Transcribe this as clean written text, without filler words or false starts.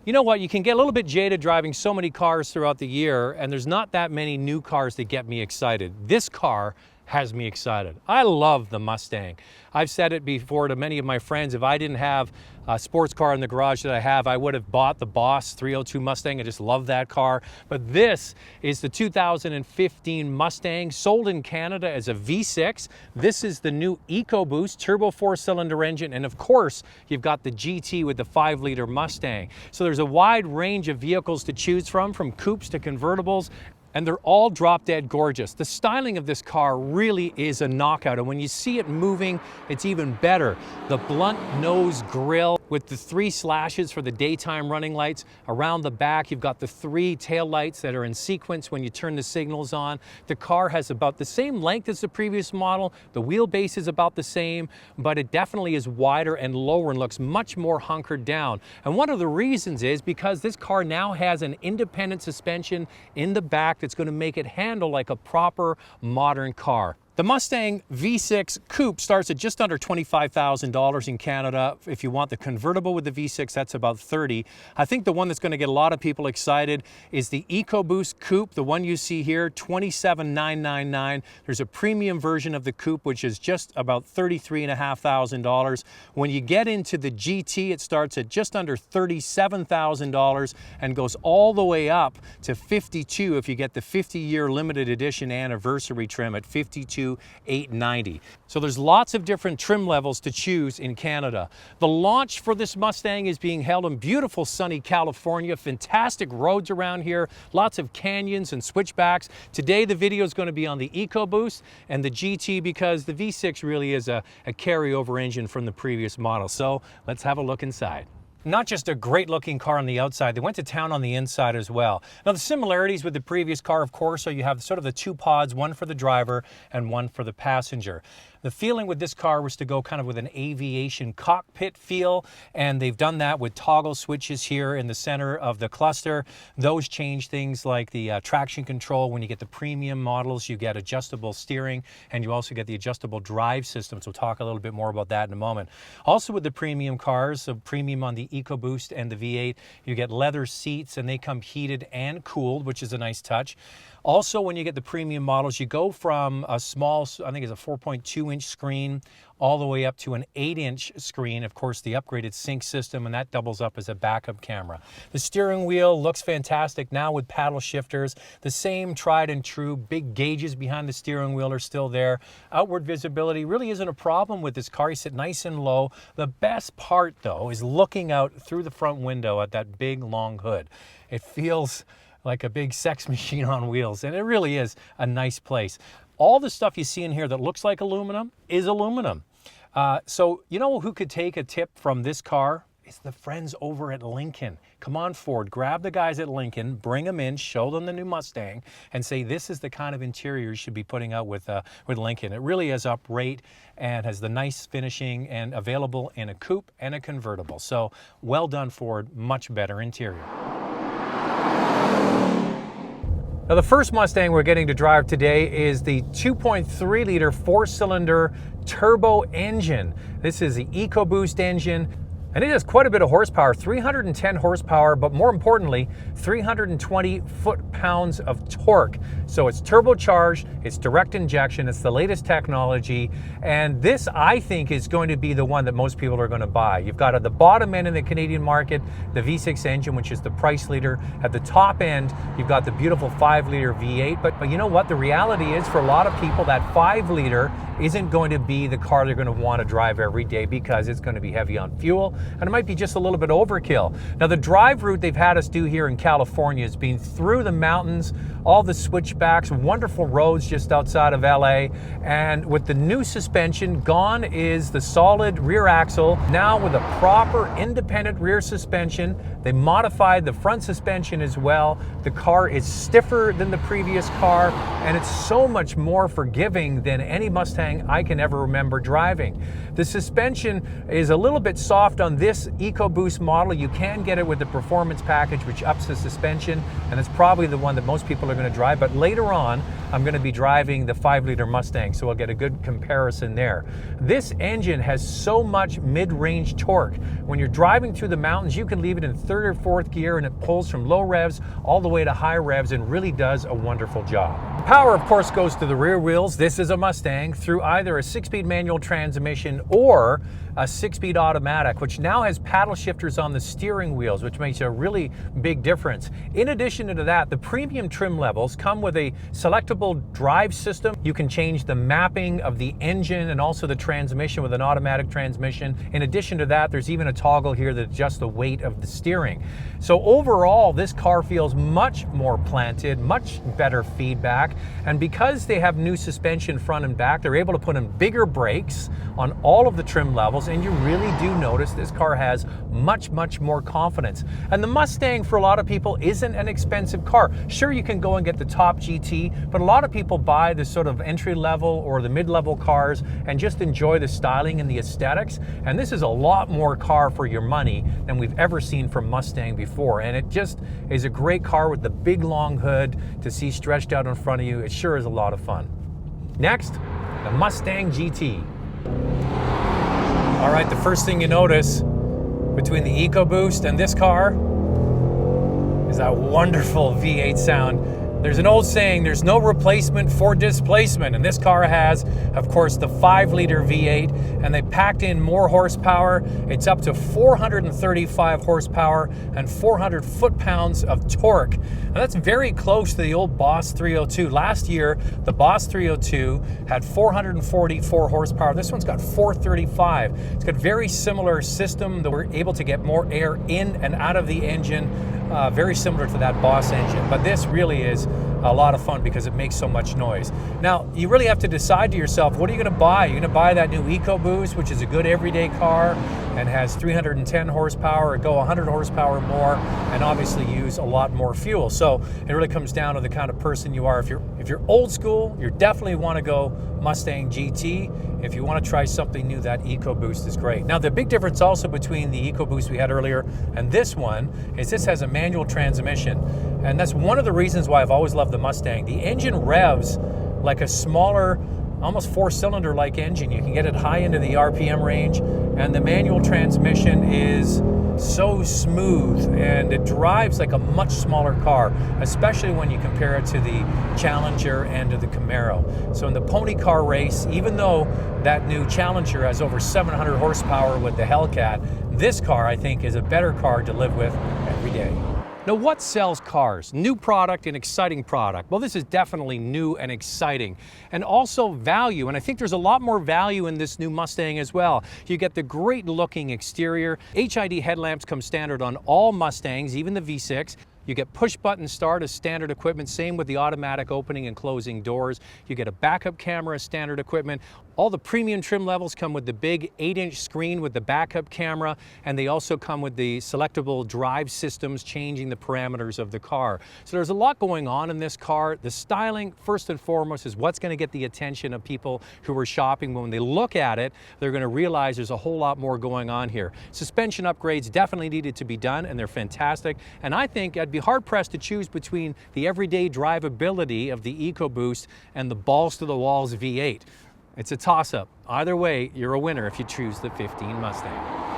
You know what, you can get a little bit jaded driving so many cars throughout the year, and there's not that many new cars that get me excited. This car has me excited. I love the Mustang. I've said it before to many of my friends, if I didn't have a sports car in the garage that I have, I would have bought the Boss 302 Mustang. I just love that car. But this is the 2015 Mustang, sold in Canada as a V6. This is the new EcoBoost turbo 4-cylinder engine. And of course, you've got the GT with the 5-liter Mustang. So there's a wide range of vehicles to choose from coupes to convertibles, and they're all drop dead gorgeous. The styling of this car really is a knockout, and when you see it moving, it's even better. The blunt nose grille with the 3 slashes for the daytime running lights. Around the back, you've got the 3 tail lights that are in sequence when you turn the signals on. The car has about the same length as the previous model. The wheelbase is about the same, but it definitely is wider and lower and looks much more hunkered down. And one of the reasons is because this car now has an independent suspension in the back that's going to make it handle like a proper modern car. The Mustang V6 Coupe starts at just under $25,000 in Canada. If you want the convertible with the V6, that's about $30,000. I think the one that's going to get a lot of people excited is the EcoBoost Coupe, the one you see here, $27,999. There's a premium version of the Coupe, which is just about $33,500. When you get into the GT, it starts at just under $37,000 and goes all the way up to $52,000 if you get the 50-year limited edition anniversary trim at $52,890. So there's lots of different trim levels to choose in Canada. The launch for this Mustang is being held in beautiful sunny California. Fantastic roads around here, lots of canyons and switchbacks. Today the video is going to be on the EcoBoost and the GT because the V6 really is a carryover engine from the previous model. So let's have a look inside. Not just a great looking car on the outside, they went to town on the inside as well. Now the similarities with the previous car, of course, are you have sort of the 2 pods, one for the driver and one for the passenger. The feeling with this car was to go kind of with an aviation cockpit feel, and they've done that with toggle switches here in the center of the cluster. Those change things like the traction control. When you get the premium models, you get adjustable steering, and you also get the adjustable drive system. So we'll talk a little bit more about that in a moment. Also with the premium cars, so premium on the EcoBoost and the V8, you get leather seats, and they come heated and cooled, which is a nice touch. Also, when you get the premium models, you go from a small, I think it's a 4.2-inch screen, all the way up to an 8-inch screen. Of course, the upgraded sync system, and that doubles up as a backup camera. The steering wheel looks fantastic now with paddle shifters. The same tried and true big gauges behind the steering wheel are still there. Outward visibility really isn't a problem with this car. You sit nice and low. The best part, though, is looking out through the front window at that big, long hood. It feels like a big sex machine on wheels, and it really is a nice place. All the stuff you see in here that looks like aluminum is aluminum. So you know who could take a tip from this car? It's the friends over at Lincoln. Come on, Ford, grab the guys at Lincoln, bring them in, show them the new Mustang, and say this is the kind of interior you should be putting out with Lincoln. It really is upright and has the nice finishing and available in a coupe and a convertible. So well done, Ford, much better interior. Now the first Mustang we're getting to drive today is the 2.3-liter 4-cylinder turbo engine. This is the EcoBoost engine, and it has quite a bit of horsepower, 310 horsepower, but more importantly, 320 foot-pounds of torque. So it's turbocharged, it's direct injection, it's the latest technology, and this, I think, is going to be the one that most people are going to buy. You've got at the bottom end in the Canadian market, the V6 engine, which is the price leader. At the top end, you've got the beautiful 5-liter V8, but you know what? The reality is, for a lot of people, that 5-liter isn't going to be the car they're going to want to drive every day because it's going to be heavy on fuel, and it might be just a little bit overkill. Now the drive route they've had us do here in California has been through the mountains, all the switchbacks, wonderful roads just outside of LA, and with the new suspension, gone is the solid rear axle. Now with a proper independent rear suspension, they modified the front suspension as well. The car is stiffer than the previous car, and it's so much more forgiving than any Mustang I can ever remember driving. The suspension is a little bit soft on on this EcoBoost model, you can get it with the performance package, which ups the suspension, and it's probably the one that most people are going to drive. But later on, I'm going to be driving the 5-liter Mustang, so I'll get a good comparison there. This engine has so much mid-range torque. When you're driving through the mountains, you can leave it in 3rd or 4th gear, and it pulls from low revs all the way to high revs and really does a wonderful job. Power, of course, goes to the rear wheels. This is a Mustang through either a 6-speed manual transmission or a 6-speed automatic, which now has paddle shifters on the steering wheels, which makes a really big difference. In addition to that, the premium trim levels come with a selectable drive system. You can change the mapping of the engine and also the transmission with an automatic transmission. In addition to that, there's even a toggle here that adjusts the weight of the steering. So overall, this car feels much more planted, much better feedback, and because they have new suspension front and back, they're able to put in bigger brakes on all of the trim levels, and you really do notice this car has much more confidence. And the Mustang, for a lot of people, isn't an expensive car. Sure, you can go and get the top GT, but a lot of people buy the sort of entry level or the mid-level cars and just enjoy the styling and the aesthetics, and this is a lot more car for your money than we've ever seen from Mustang before. And it just is a great car with the big long hood to see stretched out in front of you. It sure is a lot of fun. Next, the Mustang GT. All right, the first thing you notice between the EcoBoost and this car is that wonderful V8 sound. There's an old saying, there's no replacement for displacement, and this car has, of course, the 5-liter V8, and they packed in more horsepower. It's up to 435 horsepower and 400 foot-pounds of torque. Now that's very close to the old Boss 302. Last year, the Boss 302 had 444 horsepower. This one's got 435. It's got a very similar system that we're able to get more air in and out of the engine, very similar to that Boss engine. But this really is a lot of fun because it makes so much noise. Now, you really have to decide to yourself, what are you going to buy? You're going to buy that new EcoBoost, which is a good everyday car and has 310 horsepower, or go 100 horsepower more, and obviously use a lot more fuel. So it really comes down to the kind of person you are. If you're old school, you definitely want to go Mustang GT. If you want to try something new, that EcoBoost is great. Now, the big difference also between the EcoBoost we had earlier and this one is this has a manual transmission. And that's one of the reasons why I've always loved the Mustang. The engine revs like a smaller, almost 4-cylinder-like engine. You can get it high into the RPM range, and the manual transmission is so smooth, and it drives like a much smaller car, especially when you compare it to the Challenger and to the Camaro. So in the pony car race, even though that new Challenger has over 700 horsepower with the Hellcat, this car, I think, is a better car to live with every day. Now, what sells cars? New product and exciting product. Well, this is definitely new and exciting. And also value, and I think there's a lot more value in this new Mustang as well. You get the great looking exterior. HID headlamps come standard on all Mustangs, even the V6. You get push button start as standard equipment, same with the automatic opening and closing doors. You get a backup camera as standard equipment. All the premium trim levels come with the big 8-inch screen with the backup camera, and they also come with the selectable drive systems changing the parameters of the car. So there's a lot going on in this car. The styling, first and foremost, is what's going to get the attention of people who are shopping. When they look at it, they're going to realize there's a whole lot more going on here. Suspension upgrades definitely needed to be done, and they're fantastic. And I think I'd be hard-pressed to choose between the everyday drivability of the EcoBoost and the balls-to-the-walls V8. It's a toss-up. Either way, you're a winner if you choose the 15 Mustang.